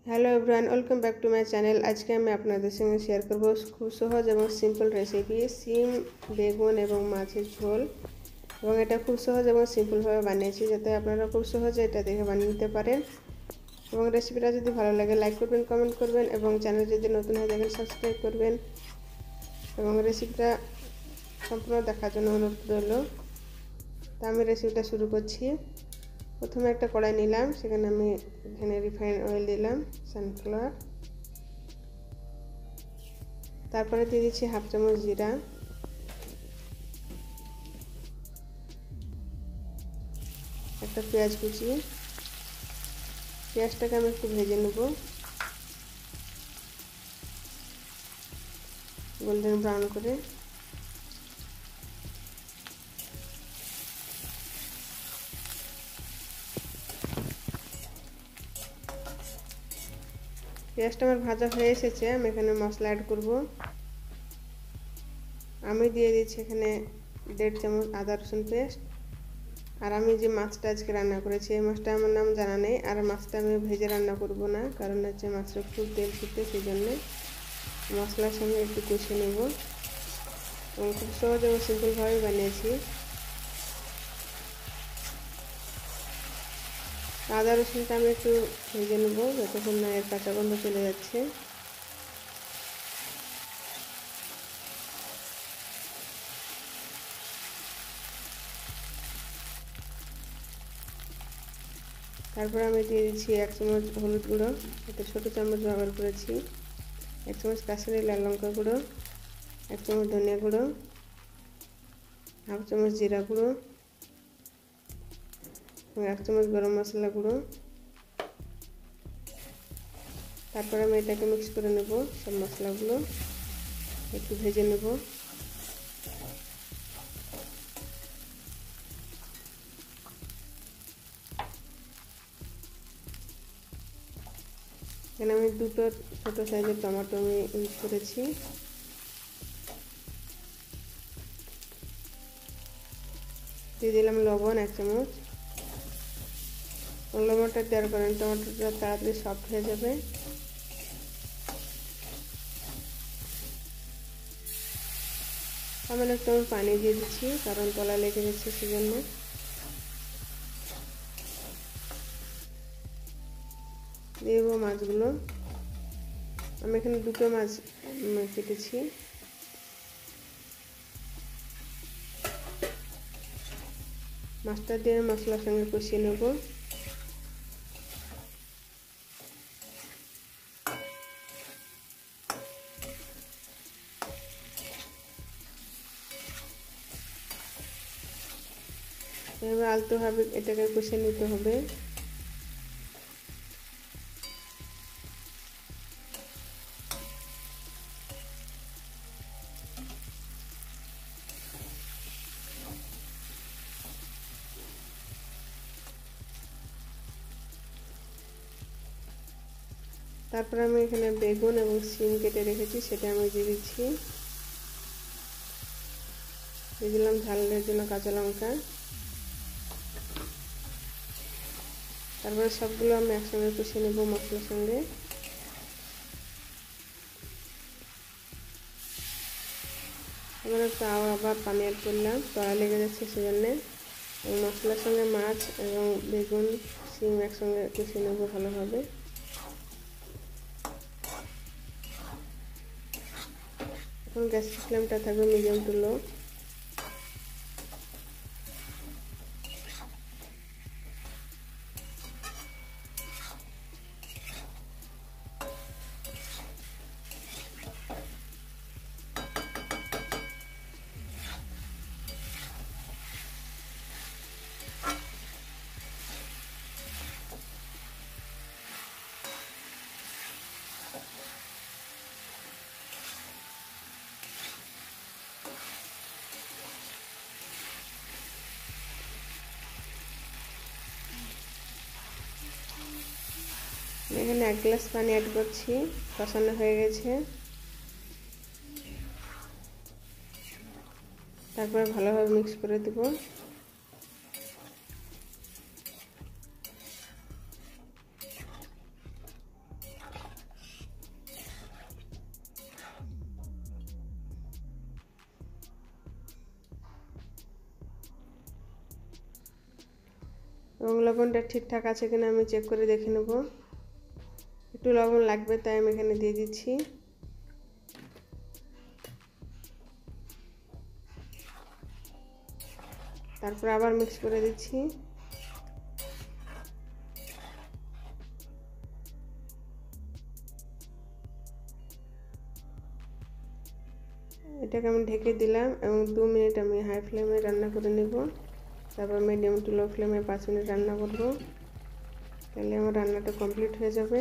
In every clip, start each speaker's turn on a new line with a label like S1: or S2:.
S1: Hello everyone, welcome back to my channel. আজকে আমি আপনাদের সঙ্গে শেয়ার করব খুব সহজ এবং সিম্পল রেসিপি সিম বেগুন এবং মাছের ঝোল। এবং এটা খুব সহজ এবং সিম্পলভাবে বানিয়েছি, যাতে আপনারা খুব সহজে এটা দেখে বানিয়ে নিতে পারেন। এবং রেসিপিটা যদি ভালো লাগে লাইক করবেন, কমেন্ট করবেন এবং চ্যানেল যদি নতুন হয়ে থাকেন সাবস্ক্রাইব করবেন। এবং রেসিপিটা সম্পূর্ণ দেখার জন্য অনুরোধ রইল। তা আমি রেসিপিটা শুরু করছি। প্রথমে একটা কড়াই নিলাম, সেখানে আমি রিফাইন অয়েল দিলাম, সানফ্লাওয়ার। তারপরে দিয়ে দিচ্ছি হাফ চামচ জিরা, একটা পেঁয়াজ কুচি। পেঁয়াজটাকে আমি একটু ভেজে নেব গোল্ডেন ব্রাউন করে। পেঁয়াজটা আমার ভাজা হয়ে এসেছে, আমি এখানে মশলা অ্যাড করব। আমি দিয়ে দিচ্ছি এখানে 1.5 চামচ আদা রসুন পেস্ট। আর আমি যে মাছটা আজকে রান্না করেছি, এই মাছটা আমার নাম জানা নেই। আর মাছটা আমি ভেজে রান্না করব না, কারণ হচ্ছে মাছটা খুব তেল ছুটে, সেই জন্যে মশলার সঙ্গে একটু কষিয়ে নেব। এবং খুব সহজ এবং সিম্পলভাবে বানিয়েছি। আদা রসুনটা আমি একটু ভেজে নেব যতক্ষণ না এর কাঁচা গন্ধ চলে যাচ্ছে। তারপর আমি দিয়ে দিচ্ছি 1 চামচ হলুদ গুঁড়ো, এতে ছোটো চামচ ব্যবহার করেছি। 1 চামচ কাশ্মীরি লাল লঙ্কা গুঁড়ো, 1 চামচ ধনিয়া গুঁড়ো, হাফ চামচ জিরা গুঁড়ো এবং 1 চামচ গরম মশলা গুঁড়ো। তারপর আমি এটাকে মিক্স করে নেব, সব মশলাগুলো একটু ভেজে নেব। এখানে আমি 2টো ছোটো সাইজের টমেটো আমি ইউজ করেছি। দিয়ে দিলাম লবণ 1 চামচ। লবণটা দেওয়ার কারণে টমেটোটা তাড়াতাড়ি সফট হয়ে যাবে। আমি একটু পানি দিয়ে দিচ্ছি, কারণ তলা লেগে গেছে, সেজন্য। দিয়ে দেবো মাছগুলো। আমি এখানে 2টো মাছ কেটেছি। মাছটা দিয়ে মশলার সঙ্গে কষিয়ে নেব। এভাবে আলতোভাবে এটাকে কষিয়ে নিতে হবে। তারপর আমি এখানে বেগুন এবং সিম কেটে রেখেছি, সেটা আমি দিয়ে দিচ্ছি। দিয়ে দিলাম ঝালের জন্য কাঁচা লঙ্কা। তারপরে সবগুলো আমি একসঙ্গে কষিয়ে নেব মশলার সঙ্গে। এবার একটু আবার পানি অ্যাড করলাম, তলা লেগে যাচ্ছে সেজন্যে। এবং মশলার সঙ্গে মাছ এবং বেগুন সিম একসঙ্গে কষিয়ে নেব ভালোভাবে। এখন গ্যাসের ফ্লেমটা থাকবে মিডিয়াম টু লো। এখানে 1 গ্লাস পানি অ্যাড করছি, কষানো হয়ে গেছে। তারপরে ভালোভাবে মিক্স করে দেব। এবং লবণটা ঠিকঠাক আছে কিনা আমি চেক করে দেখে নেব। একটু লবণ লাগবে তাই আমি এখানে দিয়ে দিচ্ছি। তারপর আবার মিক্স করে দিচ্ছি। এটাকে আমি ঢেকে দিলাম এবং 2 মিনিট আমি হাই ফ্লেমে রান্না করে নেব। তারপর মিডিয়াম টু লো ফ্লেমে 5 মিনিট রান্না করব, তাহলে আমার রান্নাটা কমপ্লিট হয়ে যাবে।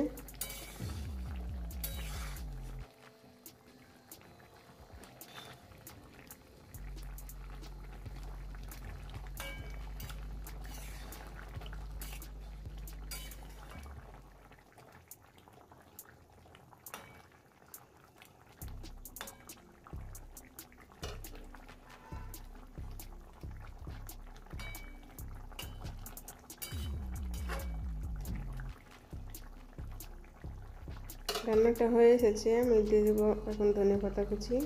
S1: রান্নাটা হয়ে এসেছে, আমি দিয়ে দেবো এখন ধনেপাতা কুচি।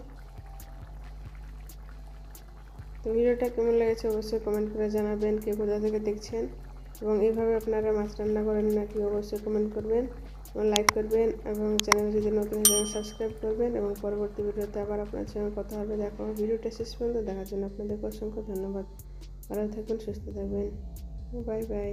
S1: তো ভিডিওটা কেমন লেগেছে অবশ্যই কমেন্ট করে জানাবেন, কে কোথা থেকে দেখছেন এবং এইভাবে আপনারা মাছ রান্না করেন নাকি অবশ্যই কমেন্ট করবেন এবং লাইক করবেন এবং চ্যানেল যদি নতুন হয়ে সাবস্ক্রাইব করবেন এবং পরবর্তী ভিডিওতে আবার আপনার সঙ্গে কথা হবে। দেখো ভিডিওটা শেষ পর্যন্ত দেখার জন্য আপনাদেরকে অসংখ্য ধন্যবাদ। ভালো থাকবেন, সুস্থ থাকবেন, বাই বাই।